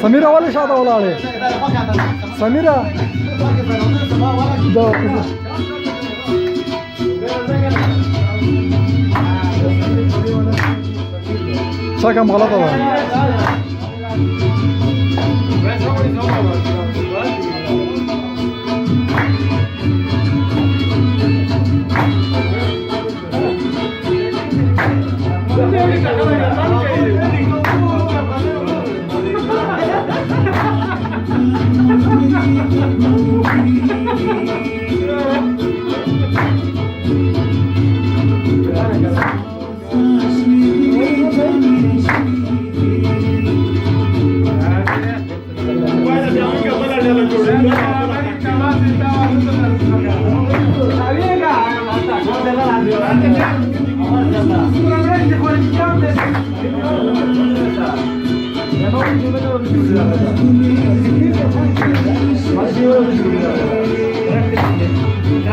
سميرة ولا شاطئ ولا عليه سميرة ده شكم غلطة بقى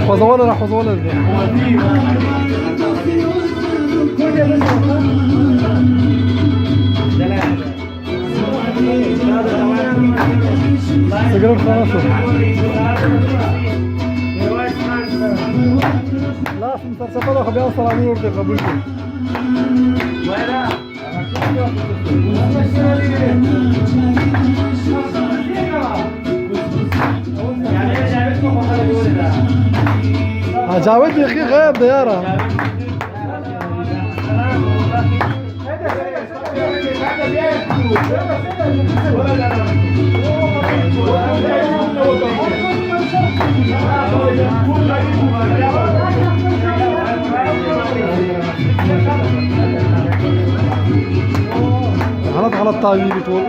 حفظونا راح حفظونا سجلوا خلاص لا مسرسطة خبي أوصل عليه ورد قبولكم جاود يا اخي غير ديارة غلط غلط طاوي بتقول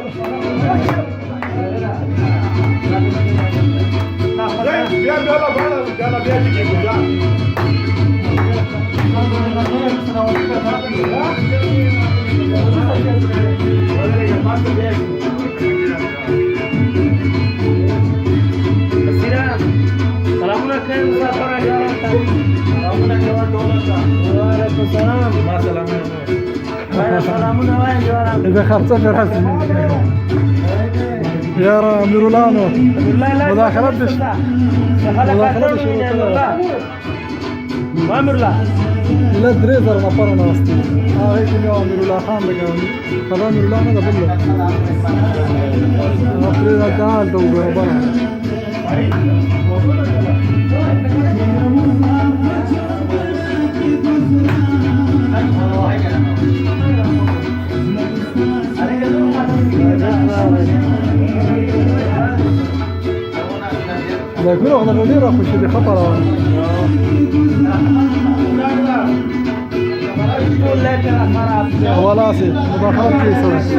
إذا خرجت في راسي يا ميرولانو مداخلات دش مداخلات ما ميرولا لا دريزر ما فرنا أصلي هيك اليوم ميرولا خان لقوني خلاص ميرولانو ده بله دريزر تعال دوبه برا لا يكون أغنى الولي راح وش اللي خطر ولا سي مداخلات كيسة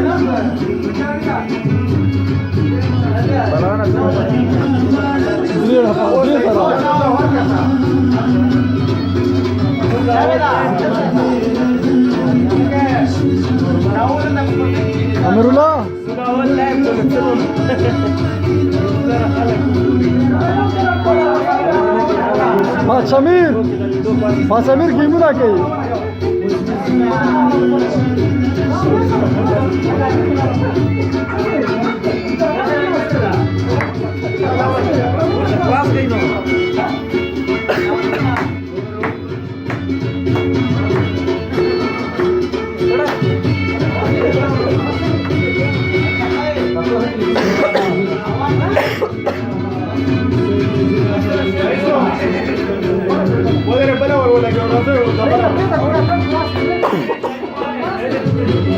أمر الله Pak Samir gimana kayaknya?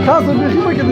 Caso de rima que